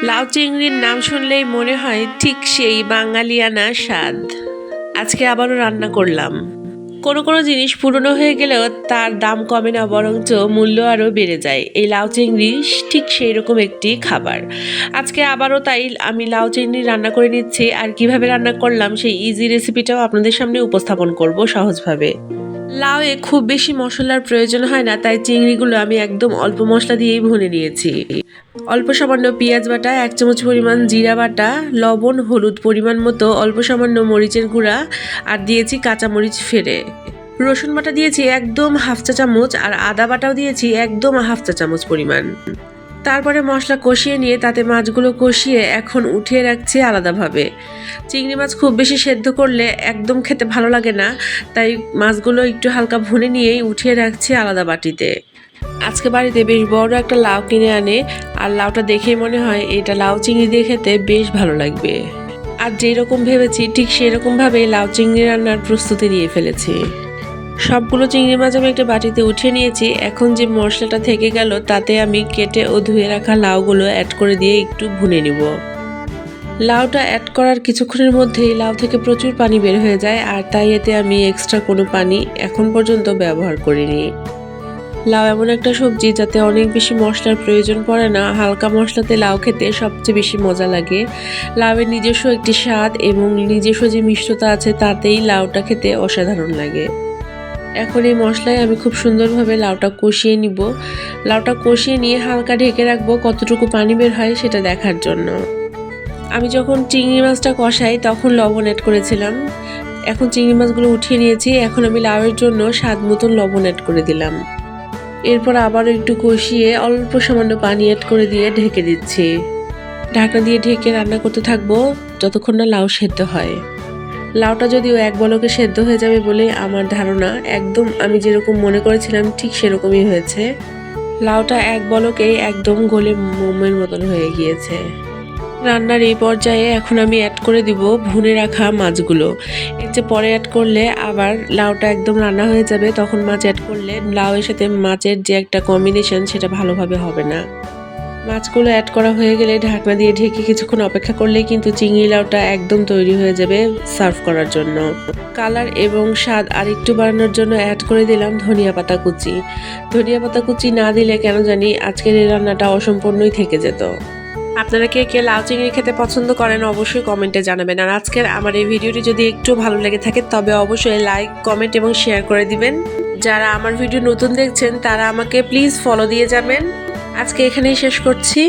লাউ চিংড়ির নাম শুনলেই মনে হয় ঠিক সেই বাঙালিয়ানা স্বাদ। আজকে আবারও রান্না করলাম। কোনো কোনো জিনিস পুরনো হয়ে গেলেও তার দাম কমে না, বরঞ্চ মূল্য আরও বেড়ে যায়। এই লাউ চিংড়ি ঠিক সেই রকম একটি খাবার। আজকে আবারও তাই আমি লাউ চিংড়ি রান্না করে নিচ্ছি, আর কিভাবে রান্না করলাম সেই ইজি রেসিপিটাও আপনাদের সামনে উপস্থাপন করব সহজভাবে। লাউয়ে খুব বেশি মশলার প্রয়োজন হয় না, তাই চিংড়িগুলো আমি একদম অল্প মশলা দিয়েই ভুনে নিয়েছি। অল্প সামান্য পেঁয়াজ বাটা, 1 চামচ পরিমাণ জিরা বাটা, লবণ, হলুদ পরিমাণ মতো, অল্প সামান্য মরিচের গুঁড়া, আর দিয়েছি কাঁচামরিচ ফেড়ে। রসুন বাটা দিয়েছি একদম 1/2 চা চামচ, আর আদা বাটাও দিয়েছি একদম 1/2 চা চামচ পরিমাণ। তারপরে মশলা কষিয়ে নিয়ে তাতে মাছগুলো কষিয়ে এখন উঠিয়ে রাখছি আলাদাভাবে। চিংড়ি মাছ খুব বেশি সেদ্ধ করলে একদম খেতে ভালো লাগে না, তাই মাছগুলো একটু হালকা ভুনে নিয়েই উঠিয়ে রাখছি আলাদা বাটিতে। আজকে বাড়িতে বেশ বড় একটা লাউ কিনে আনে, আর লাউটা দেখেই মনে হয় এটা লাউ চিংড়ি দিয়ে খেতে বেশ ভালো লাগবে। আর যেই রকম ভেবেছি ঠিক সেই রকমভাবে লাউ চিংড়ি রান্নার প্রস্তুতি নিয়ে ফেলেছি। সবগুলো চিংড়ি মাছ আমি একটা বাটিতে উঠিয়ে নিয়েছি। এখন যে মশলাটা থেকে গেল তাতে আমি কেটে ও ধুয়ে রাখা লাউগুলো অ্যাড করে দিয়ে একটু ভুনে নিব। লাউটা অ্যাড করার কিছুক্ষণের মধ্যেই লাউ থেকে প্রচুর পানি বের হয়ে যায়, আর তাই এতে আমি এক্সট্রা কোনো পানি এখন পর্যন্ত ব্যবহার করিনি। লাউ এমন একটা সবজি যাতে অনেক বেশি মশলার প্রয়োজন পড়ে না, হালকা মশলাতে লাউ খেতে সবচেয়ে বেশি মজা লাগে। লাউয়ের নিজস্ব একটি স্বাদ এবং নিজস্ব যে মিষ্টতা আছে তাতেই লাউটা খেতে অসাধারণ লাগে। এখন এই মশলায় আমি খুব সুন্দরভাবে লাউটা কষিয়ে নিব। লাউটা কষিয়ে নিয়ে হালকা ঢেকে রাখবো কতটুকু পানি বের হয় সেটা দেখার জন্য। আমি যখন চিংড়ি মাছটা কষাই তখন লবণ অ্যাড করেছিলাম। এখন চিংড়ি মাছগুলো উঠিয়ে নিয়েছি। এখন আমি লাউয়ের জন্য স্বাদ মতন লবণ অ্যাড করে দিলাম। এরপর আবারও একটু কষিয়ে অল্প সামান্য পানি অ্যাড করে দিয়ে ঢেকে দিচ্ছি। ঢাকনা দিয়ে ঢেকে রান্না করতে থাকবো যতক্ষণ না লাউ সেদ্ধ হয়। লাউটা যদিও এক বলকে সেদ্ধ হয়ে যাবে বলে আমার ধারণা, একদম আমি যেরকম মনে করেছিলাম ঠিক সেরকমই হয়েছে। লাউটা এক বলকেই একদম গলে মোমের মতন হয়ে গিয়েছে। রান্নার এই পর্যায়ে এখন আমি অ্যাড করে দিব ভুনে রাখা মাছগুলো। এর যে পরে অ্যাড করলে আবার লাউটা একদম রান্না হয়ে যাবে, তখন মাছ অ্যাড করলে লাউয়ের সাথে মাছের যে একটা কম্বিনেশন সেটা ভালোভাবে হবে না। মাছগুলো অ্যাড করা হয়ে গেলে ঢাকনা দিয়ে ঢেকে কিছুক্ষণ অপেক্ষা করলেই কিন্তু চিংড়ি লাউটা একদম তৈরি হয়ে যাবে সার্ভ করার জন্য। কালার এবং স্বাদ আর একটু বাড়ানোর জন্য অ্যাড করে দিলাম ধনিয়া পাতা কুচি। ধনিয়া পাতা কুচি না দিলে কেন জানি আজকের এই রান্নাটা অসম্পূর্ণই থেকে যেত। আপনারা কে কে লাউ চিংড়ি খেতে পছন্দ করেন অবশ্যই কমেন্টে জানাবেন। আর আজকের আমার এই ভিডিওটি যদি একটু ভালো লেগে থাকে তবে অবশ্যই লাইক, কমেন্ট এবং শেয়ার করে দিবেন। যারা আমার ভিডিও নতুন দেখছেন তারা আমাকে প্লিজ ফলো দিয়ে যাবেন। আজকে এখানেই শেষ করছি।